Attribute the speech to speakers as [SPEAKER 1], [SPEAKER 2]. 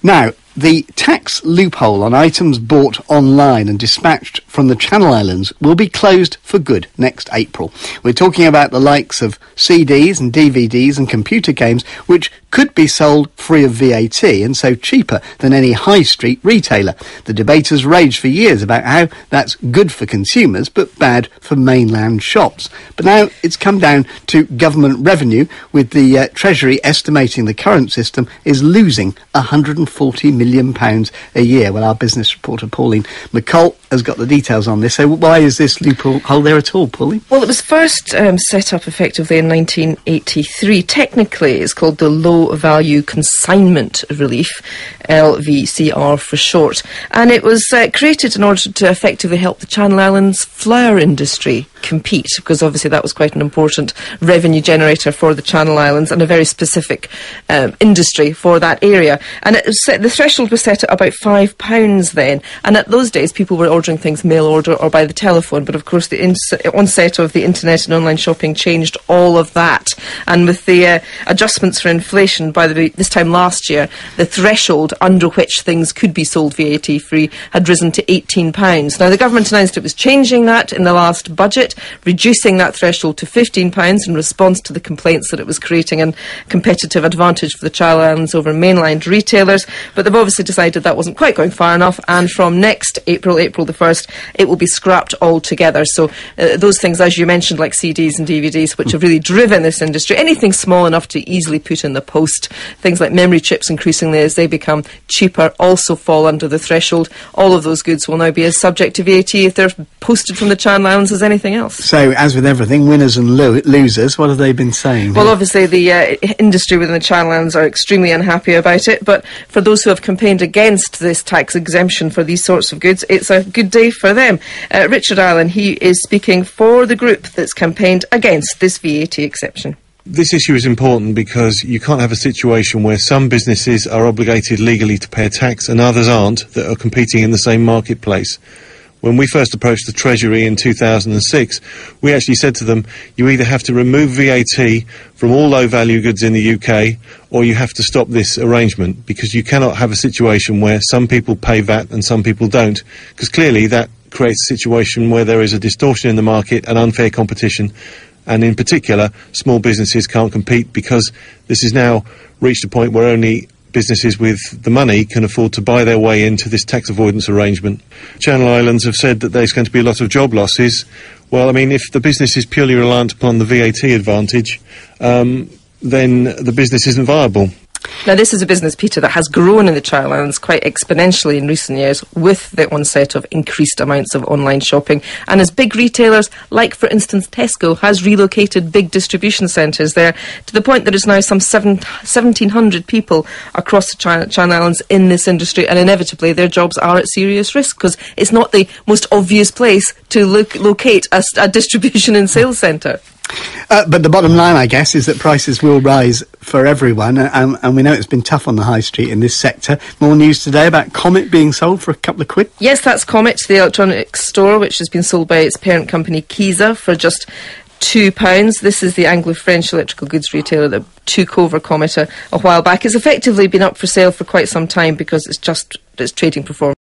[SPEAKER 1] Now, the tax loophole on items bought online and dispatched from the Channel Islands will be closed for good next April. We're talking about the likes of CDs and DVDs and computer games, which could be sold free of VAT and so cheaper than any high street retailer. The debate has raged for years about how that's good for consumers but bad for mainland shops. But now it's come down to government revenue, with the Treasury estimating the current system is losing £140 million a year. Well, our business reporter Pauline McCall has got the details on this. So why is this loophole there at all, Pauline?
[SPEAKER 2] Well, it was first set up effectively in 1983. Technically, it's called the Low Value Consignment Relief, LVCR for short. And it was created in order to effectively help the Channel Islands flour industry compete, because obviously that was quite an important revenue generator for the Channel Islands and a very specific industry for that area. And it was the threshold was set at about £5 then, and at those days people were ordering things mail order or by the telephone, but of course the onset of the internet and online shopping changed all of that, and with the adjustments for inflation by this time last year, the threshold under which things could be sold VAT free had risen to £18. Now the government announced it was changing that in the last budget, reducing that threshold to £15 in response to the complaints that it was creating a competitive advantage for the Channel Islands over mainland retailers. But they've obviously decided that wasn't quite going far enough, and from next April the 1st, it will be scrapped altogether. So those things, as you mentioned, like CDs and DVDs, which have really driven this industry, anything small enough to easily put in the post, things like memory chips increasingly as they become cheaper also fall under the threshold. All of those goods will now be as subject to VAT if they're posted from the Channel Islands as anything else.
[SPEAKER 1] So, as with everything, winners and losers, what have they been saying?
[SPEAKER 2] Well, obviously the industry within the Channel Islands are extremely unhappy about it, but for those who have campaigned against this tax exemption for these sorts of goods, it's a good day for them. Richard Allen, he is speaking for the group that's campaigned against this VAT exception.
[SPEAKER 3] This issue is important because you can't have a situation where some businesses are obligated legally to pay a tax and others aren't, that are competing in the same marketplace. When we first approached the Treasury in 2006, we actually said to them, you either have to remove VAT from all low-value goods in the UK, or you have to stop this arrangement, because you cannot have a situation where some people pay VAT and some people don't, because clearly that creates a situation where there is a distortion in the market and unfair competition, and in particular, small businesses can't compete, because this has now reached a point where only businesses with the money can afford to buy their way into this tax avoidance arrangement. Channel Islands have said that there's going to be a lot of job losses. Well, I mean, if the business is purely reliant upon the VAT advantage, then the business isn't viable.
[SPEAKER 2] Now, this is a business, Peter, that has grown in the Channel Islands quite exponentially in recent years with the onset of increased amounts of online shopping. And as big retailers, like, for instance, Tesco, has relocated big distribution centres there to the point that there's now some 1,700 people across the Channel Islands in this industry, and inevitably their jobs are at serious risk because it's not the most obvious place to locate a distribution and sales centre.
[SPEAKER 1] But the bottom line, I guess, is that prices will rise for everyone, and we know it's been tough on the high street in this sector. More news today about Comet being sold for a couple of quid.
[SPEAKER 2] Yes, that's Comet, the electronics store, which has been sold by its parent company Kiza for just £2. This is the Anglo-French electrical goods retailer that took over Comet a while back. It's effectively been up for sale for quite some time because its trading performance